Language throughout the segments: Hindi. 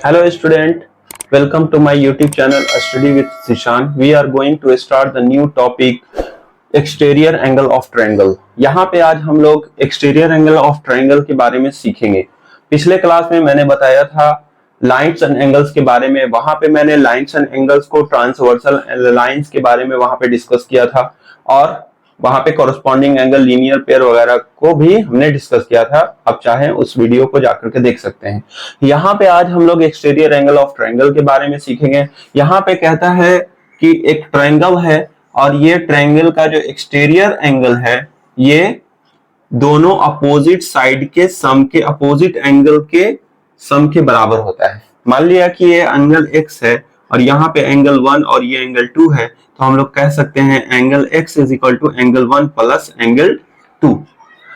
Hello student, welcome to my YouTube channel Study with Zishan. We are going to start the new topic exterior angle of triangle. यहाँ पे आज हम लोग exterior angle of triangle के बारे में सीखेंगे। पिछले क्लास में मैंने बताया था लाइन्स एंड एंगल्स के बारे में। वहां पे मैंने लाइन्स एंड एंगल्स को ट्रांसवर्सल लाइन्स के बारे में वहां पे डिस्कस किया था और वहां पे कॉरेस्पॉन्डिंग एंगल, लीनियर पेयर वगैरह को भी हमने डिस्कस किया था। आप चाहें उस वीडियो को जाकर के देख सकते हैं। यहाँ पे आज हम लोग एक्सटीरियर एंगल ऑफ ट्रायंगल के बारे में सीखेंगे। यहाँ पे कहता है कि एक ट्रायंगल है और ये ट्रायंगल का जो एक्सटीरियर एंगल है ये दोनों अपोजिट साइड के सम के अपोजिट एंगल के सम के बराबर होता है। मान लिया कि ये एंगल x है और यहाँ पे एंगल 1 और ये एंगल 2 है, तो हम लोग कह सकते हैं angle x is equal to angle 1 plus angle 2।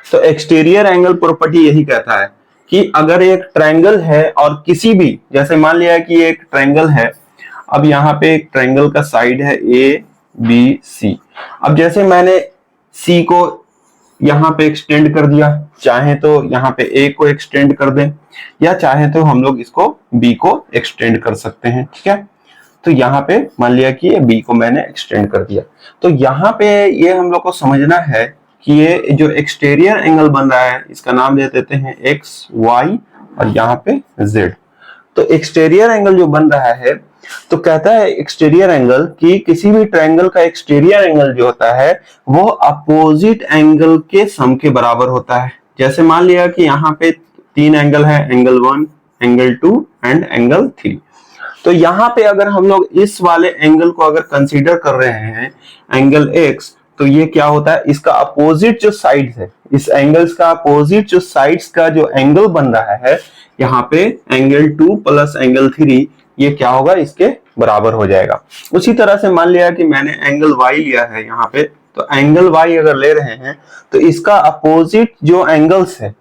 तो एक्सटीरियर एंगल प्रॉपर्टी यही कहता है कि अगर एक ट्रायंगल है और किसी भी, जैसे मान लिया कि ये एक ट्रायंगल है, अब यहाँ पे एक ट्रायंगल का साइड है ए बी सी। अब जैसे मैंने सी को यहाँ पे एक्सटेंड कर दिया, चाहे तो यहाँ पे ए को एक्सटेंड कर दें या चाहे तो हम लोग इसको बी को एक्सटेंड कर सकते हैं। ठीक है, तो यहाँ पे मान लिया कि ये बी को मैंने एक्सटेंड कर दिया। तो यहाँ पे ये हम लोग को समझना है कि ये जो एक्सटीरियर एंगल बन रहा है इसका नाम दे देते हैं एक्स वाई और यहाँ पे जेड। तो एक्सटीरियर एंगल जो बन रहा है तो कहता है एक्सटीरियर एंगल कि किसी भी ट्रायंगल का एक्सटीरियर एंगल जो होता है वो अपोजिट एंगल के सम के बराबर होता है। जैसे मान लिया कि यहाँ पे तीन एंगल है, एंगल 1, एंगल 2 एंड एंगल 3। तो यहाँ पे अगर हम लोग इस वाले एंगल को अगर कंसीडर कर रहे हैं एंगल x, तो ये क्या होता है, इसका अपोजिट जो साइड है, इस एंगल्स का अपोजिट जो साइड्स का जो एंगल बन रहा है यहाँ पे एंगल 2 प्लस एंगल 3, ये क्या होगा, इसके बराबर हो जाएगा। उसी तरह से मान लिया कि मैंने एंगल y लिया है यहाँ पे, तो एंगल y अगर ले रहे हैं तो इसका अपोजिट जो एंगल्स है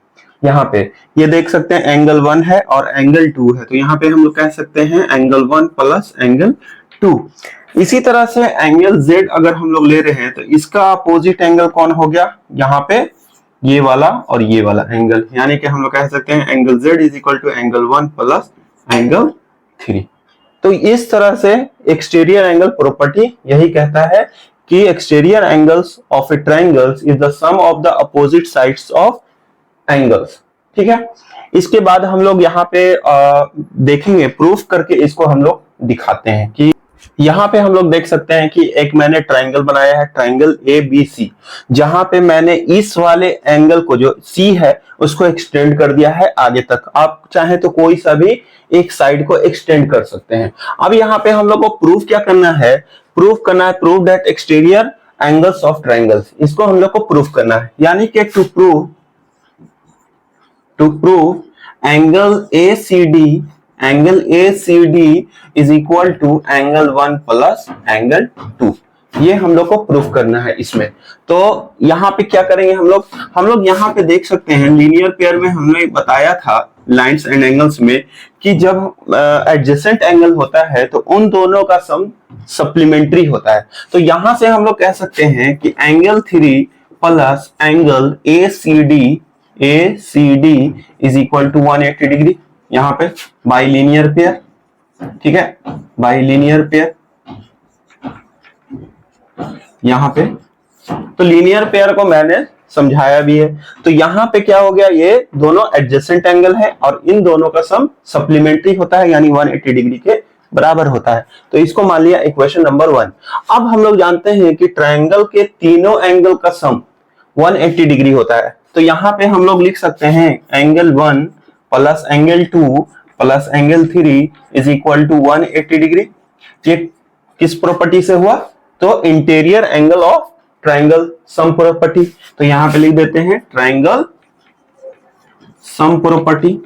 यहाँ पे ये देख सकते हैं एंगल 1 है और एंगल 2 है, तो यहाँ पे हम लोग कह सकते हैं एंगल 1 प्लस एंगल 2। इसी तरह से एंगल z अगर हम लोग ले रहे हैं तो इसका अपोजिट एंगल कौन हो गया, यहाँ पे ये वाला और ये वाला एंगल, यानी कि हम लोग कह सकते हैं angle z is equal to angle 1 plus angle 3। तो इस तरह से एक्सटीरियर एंगल प्रॉपर्टी यही कहता है कि exterior angles of a triangles is the sum of the opposite sides of angles. ठीक है, इसके बाद हम लोग यहाँ पे देखेंगे, प्रूफ करके इसको हम लोग दिखाते हैं कि यहाँ पे हम लोग देख सकते हैं कि एक मैंने ट्रायंगल बनाया है, ट्रायंगल ए बी सी, जहां पे मैंने इस वाले एंगल को जो सी है उसको एक्सटेंड कर दिया है आगे तक। आप चाहे तो कोई सा भी एक साइड को एक्सटेंड कर सकते हैं। अब यहाँ पे हम लोग को प्रूफ क्या करना है, proof that exterior angles of triangles, इसको हम लोग को प्रूफ करना है। यानी कि to prove angle ACD is equal to angle 1 plus angle 2, ये हम लोग को प्रूफ करना है इसमें। तो यहाँ पे क्या करेंगे हम लोग यहाँ पे देख सकते हैं लीनियर पेयर में हमने बताया था लाइन्स एंड एंगल्स में कि जब एडजेसेंट एंगल होता है तो उन दोनों का सम सप्लीमेंट्री होता है। तो यहां से हम लोग कह सकते हैं कि angle 3 plus angle ACD is equal to 180 degree, यहाँ पे बाई लीनियर पेयर। ठीक है, बाई लीनियर पेयर यहाँ पे, तो लीनियर पेयर को मैंने समझाया भी है। तो यहाँ पे क्या हो गया, ये दोनों एडजेसेंट एंगल है और इन दोनों का सम सप्लीमेंट्री होता है, यानी 180 डिग्री के बराबर होता है। तो इसको मान लिया इक्वेशन नंबर 1। अब हम लोग जानते हैं कि ट्रायंगल के तीनों एंगल का सम 180 डिग्री होता है। तो यहाँ पे हम लोग लिख सकते हैं angle 1 plus angle 2 plus angle 3 is equal to 180 degree. ये किस प्रॉपर्टी से हुआ, तो interior angle of triangle sum property. तो यहां पे लिख देते हैं ट्रायंगल सम प्रॉपर्टी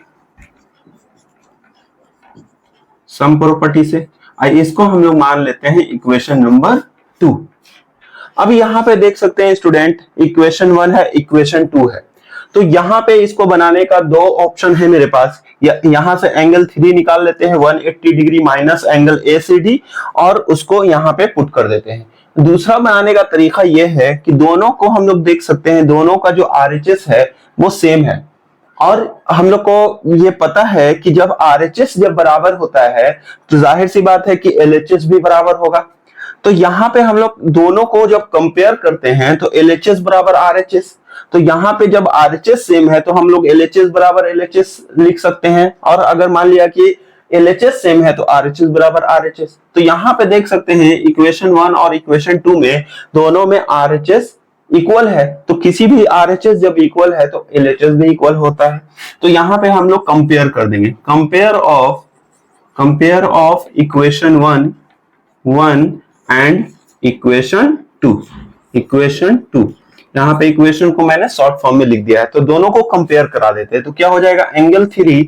से इसको हम लोग मान लेते हैं इक्वेशन नंबर 2। अब यहां पे देख सकते हैं स्टूडेंट, इक्वेशन 1 है, इक्वेशन 2 है। तो यहां पे इसको बनाने का दो ऑप्शन है मेरे पास। यहां से एंगल 3 निकाल लेते हैं 180 डिग्री माइनस एंगल ACD और उसको यहां पे पुट कर देते हैं। दूसरा बनाने का तरीका यह है कि दोनों को हम लोग देख सकते हैं, दोनों का जो RHS है वो सेम है। और हम लोग को ये पता है कि जब RHS जब बराबर होता है तो जाहिर सी बात है कि LHS भी बराबर होगा। तो यहाँ पे हम लोग दोनों को जब कंपेयर करते हैं तो LHS बराबर RHS, तो यहाँ पे जब RHS सेम है तो हम लोग LHS बराबर LHS लिख सकते हैं, और अगर मान लिया कि LHS सेम है तो RHS बराबर RHS। तो यहाँ पे देख सकते हैं इक्वेशन 1 और इक्वेशन 2 में दोनों में RHS इक्वल है, तो किसी भी RHS जब इक्वल है तो LHS भी इक्वल होता है। तो यहाँ पे हम लोग कंपेयर कर देंगे, compare of equation 1 and equation 2। यहाँ पे इक्वेशन को मैंने शॉर्ट फॉर्म में लिख दिया है, तो दोनों को कंपेयर करा देते हैं। तो क्या हो जाएगा, angle 3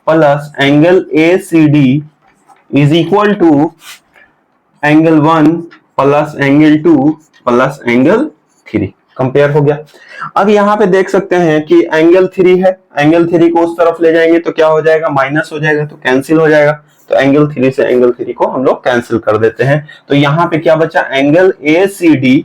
plus angle ACD is equal to angle 1 plus angle 2 plus angle 3। Compare हो गया। अब यहाँ पे देख सकते हैं कि एंगल 3 है, एंगल 3 को उस तरफ ले जाएंगे तो क्या हो जाएगा, माइनस हो जाएगा, तो कैंसिल हो जाएगा। तो एंगल 3 से एंगल 3 को हम लोग कैंसिल कर देते हैं। तो यहाँ पे क्या बचा, angle ACD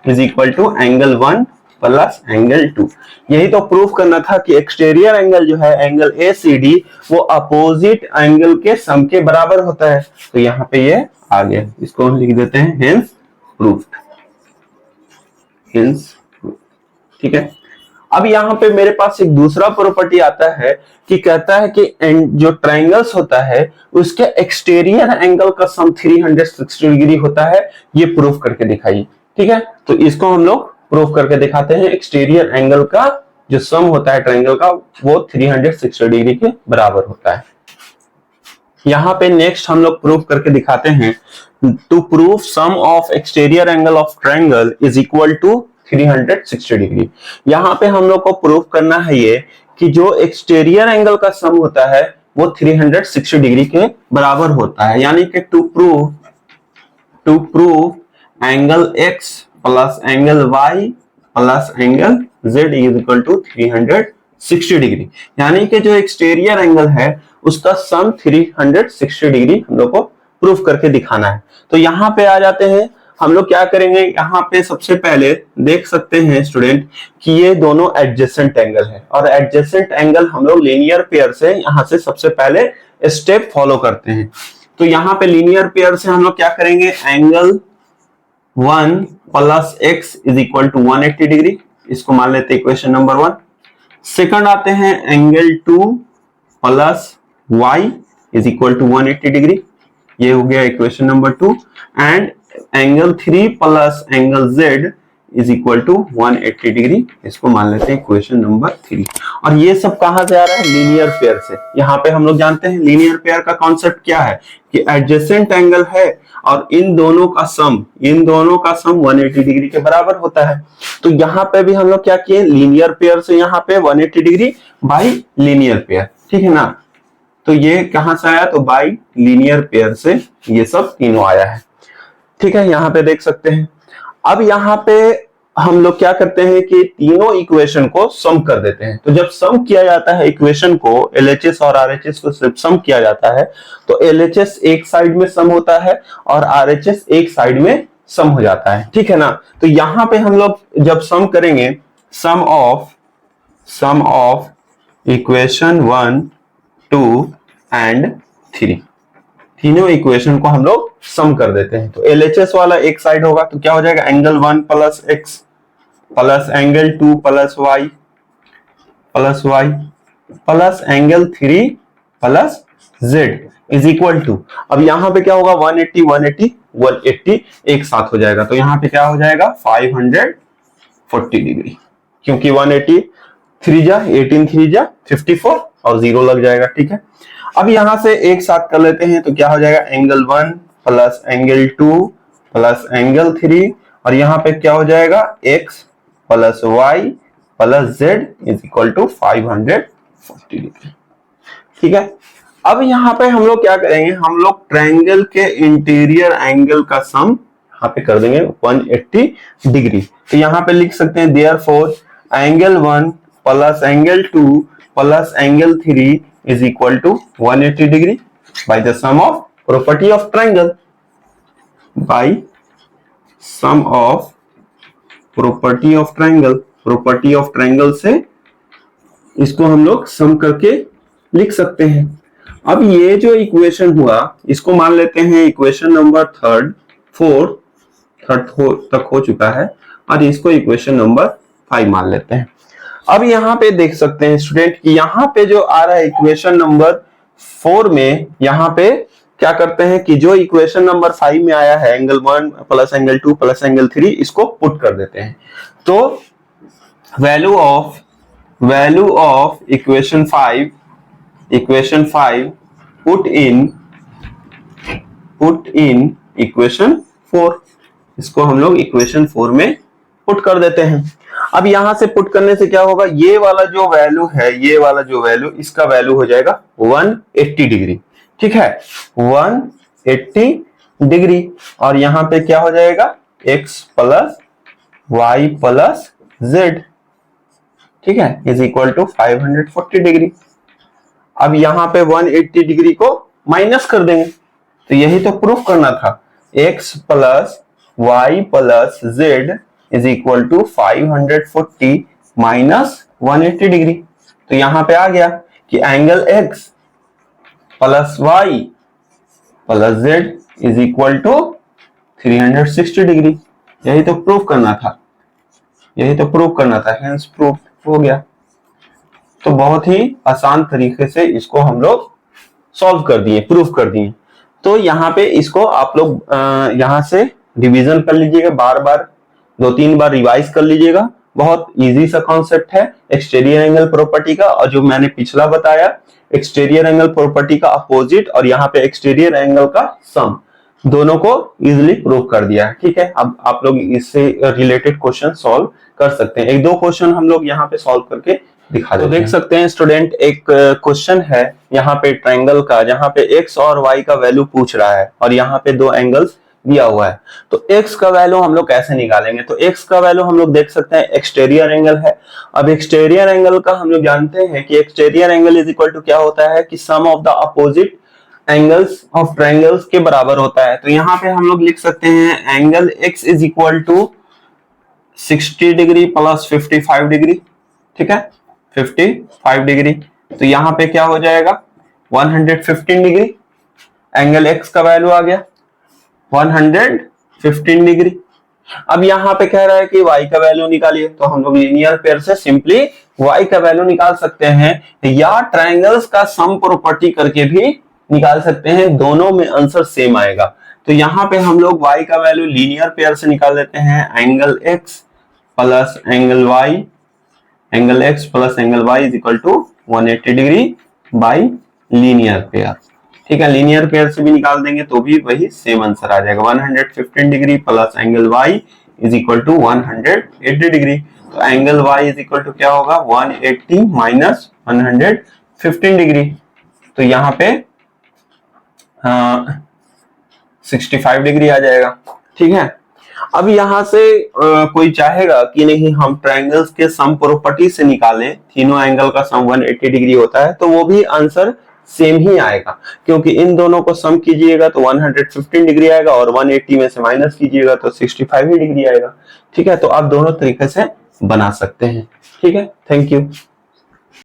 is equal to angle 1 plus angle 2। यही तो प्रूफ करना था कि एक्सटीरियर एंगल जो है एंगल ACD वो अपोजिट एंगल के सम के बराबर होता है। तो यहाँ पे ये आ गया, इसको हम लिख देते हैं हेंस प्रूफ, ठीक है। अब यहाँ पे मेरे पास एक दूसरा प्रॉपर्टी आता है कि कहता है कि जो ट्रायंगल्स होता है उसके एक्सटीरियर एंगल का सम 360 डिग्री होता है, ये प्रूफ करके दिखाइए, ठीक है। तो इसको हम लोग प्रूफ करके दिखाते हैं, एक्सटीरियर एंगल का जो सम होता है ट्रायंगल का वो 360 डिग्री के बराबर होता है। यहाँ पे नेक्स्ट हम लोग प्रूफ करके दिखाते हैं, to prove sum of exterior angle of triangle is equal to 360 degree. यहाँ पे हम लोग को प्रूफ करना है ये कि जो एक्सटीरियर एंगल का सम होता है वो 360 डिग्री के बराबर होता है, यानी कि to prove angle x plus angle y plus angle z is equal to 360 degree, यानी कि जो एक्सटीरियर एंगल है उसका सम 360 डिग्री हम लोग को प्रूफ करके दिखाना है। तो यहाँ पे आ जाते हैं, हम लोग क्या करेंगे, यहाँ पे सबसे पहले देख सकते हैं स्टूडेंट कि ये दोनों एडजेसेंट एंगल है, और एडजेसेंट एंगल हम लोग लीनियर पेयर से यहाँ से सबसे पहले स्टेप फॉलो करते हैं। तो यहाँ पे लीनियर पेयर से हम लोग क्या करेंगे, angle 1 plus x is equal to 180 degree, इसको मान लेते हैं इक्वेशन नंबर 1। सेकंड आते हैं angle 2 plus y is equal to 180 degree, ये हो गया equation number 2। And angle 3 plus angle z is equal to 180 degree, इसको मान लेते हैं इक्वेशन नंबर 3। और ये सब कहां से आ रहा है, लीनियर पेयर से। यहाँ पे हम लोग जानते हैं लीनियर पेयर का कॉन्सेप्ट क्या है कि एडजेसेंट एंगल है और इन दोनों का सम 180 डिग्री के बराबर होता है। तो यहाँ पे भी हम लोग क्या किए, लीनियर पेयर से यहाँ पे 180 डिग्री बाई लीनियर पेयर, ठीक है ना। तो ये कहां से आया, तो बाई लीनियर पेयर से ये सब तीनों आया है, ठीक है। यहाँ पे देख सकते हैं। अब यहाँ पे हम लोग क्या करते हैं कि तीनों इक्वेशन को सम कर देते हैं। तो जब सम किया जाता है इक्वेशन को, LHS और RHS को सिर्फ सम किया जाता है तो LHS एक साइड में सम होता है और RHS एक साइड में सम हो जाता है, ठीक है ना। तो यहाँ पे हम लोग जब सम करेंगे, सम ऑफ इक्वेशन 1, 2 एंड 3, तीनों इक्वेशन को हम लोग सम कर देते हैं। तो LHS वाला एक साइड होगा तो क्या हो जाएगा, angle 1 plus x plus angle 2 plus y plus angle 3 plus z is equal to, अब यहाँ पे क्या होगा, 180 एक साथ हो जाएगा। तो यहाँ पे क्या हो जाएगा, 540 डिग्री, क्योंकि 180 3 जा 18 3 जा 54 और 0 लग जाएगा, ठीक है। अब यहां से एक साथ कर लेते हैं तो क्या हो जाएगा, angle 1 plus angle 2 plus angle 3, और यहाँ पे क्या हो जाएगा, x plus y plus z is equal to 540 degree, ठीक है। अब यहाँ पे हम लोग क्या करेंगे, हम लोग ट्रायंगल के इंटीरियर एंगल का सम यहाँ पे कर देंगे 180 डिग्री। तो यहाँ पे लिख सकते हैं therefore angle 1 plus angle 2 plus angle 3 is equal to 180 degree by the sum of property of triangle, by sum of property of triangle से इसको हम लोग सम करके लिख सकते हैं। अब ये जो इक्वेशन हुआ इसको मान लेते हैं इक्वेशन नंबर थर्ड तक हो चुका है और इसको इक्वेशन नंबर 5 मान लेते हैं। अब यहाँ पे देख सकते हैं स्टूडेंट कि यहाँ पे जो आ रहा है इक्वेशन नंबर 4 में, यहाँ पे क्या करते हैं कि जो इक्वेशन नंबर 5 में आया है angle 1 plus angle 2 plus angle 3, इसको पुट कर देते हैं। तो value of equation 5 put in equation 4, इसको हम लोग इक्वेशन 4 में पुट कर देते हैं। अब यहां से पुट करने से क्या होगा, ये वाला जो वैल्यू है, ये वाला जो वैल्यू, इसका वैल्यू हो जाएगा 180 डिग्री। ठीक है, 180 डिग्री। और यहां पे क्या हो जाएगा, x plus y plus z, ठीक है, इज इक्वल टू 540 डिग्री। अब यहां पे 180 डिग्री को माइनस कर देंगे, तो यही तो प्रूफ करना था, x plus y plus z is equal to 540 minus 180 degree. तो यहां पे आ गया कि angle x plus y plus z is equal to 360 degree. यही तो प्रूफ करना था, हेंस प्रूफ हो गया। तो बहुत ही आसान तरीके से इसको हम लोग सॉल्व कर दिए, प्रूफ कर दिए। तो यहाँ पे इसको आप लोग यहाँ से रिवीजन कर लीजिएगा, बार बार 2-3 बार रिवाइज कर लीजिएगा। बहुत इजी सा कॉन्सेप्ट है एक्सटीरियर एंगल प्रॉपर्टी का, और जो मैंने पिछला बताया एक्सटीरियर एंगल प्रॉपर्टी का अपोजिट और यहाँ पे एक्सटीरियर एंगल का सम, दोनों को इजिली प्रूव कर दिया है। ठीक है, अब आप लोग इससे रिलेटेड क्वेश्चन सॉल्व कर सकते हैं। 1-2 क्वेश्चन हम लोग यहाँ पे सॉल्व करके दिखा देते हैं। देख सकते हैं स्टूडेंट, एक क्वेश्चन है यहाँ पे ट्रायंगल का, जहाँ पे x और y का वैल्यू पूछ रहा है और यहाँ पे 2 एंगल्स दिया हुआ है। तो x का वैल्यू हम लोग कैसे निकालेंगे, तो x का वैल्यू हम लोग देख सकते हैं एक्सटीरियर एंगल है। अब एक्सटीरियर एंगल का हम लोग जानते हैं कि exterior angle is equal to क्या होता है कि sum of the opposite angles of triangles के बराबर होता है। तो यहाँ पे हम लोग लिख सकते हैं angle x is equal to 60 degree plus 55 degree, ठीक है, 55 डिग्री। तो यहाँ पे क्या हो जाएगा 115 डिग्री। एंगल x का वैल्यू आ गया 115 डिग्री। अब यहाँ पे कह रहा है कि y का वैल्यू निकालिए, तो हम लोग लीनियर पेयर से सिंपली y का वैल्यू निकाल सकते हैं, या ट्रायंगल्स का सम प्रॉपर्टी करके भी निकाल सकते हैं, दोनों में आंसर सेम आएगा। तो यहाँ पे हम लोग y का वैल्यू लीनियर पेयर से निकाल देते हैं, angle x plus angle y is equal to 180 degree by linear pair. ठीक है, लीनियर पेयर से भी निकाल देंगे तो भी वही सेम आंसर आ जाएगा, 115 degree plus angle y is equal to 180 degree. तो angle y is equal to क्या होगा 180 माइनस 115 डिग्री। तो यहाँ पे 65 डिग्री आ जाएगा। ठीक है, अब यहां से कोई चाहेगा कि नहीं हम ट्रायंगल्स के सम प्रॉपर्टी से निकालें, तीनों एंगल का सम 180 डिग्री होता है, तो वो भी आंसर सेम ही आएगा, क्योंकि इन दोनों को सम कीजिएगा तो 115 डिग्री आएगा और 180 में से माइनस कीजिएगा तो 65 ही डिग्री आएगा। ठीक है, तो आप दोनों तरीके से बना सकते हैं। ठीक है, थैंक यू।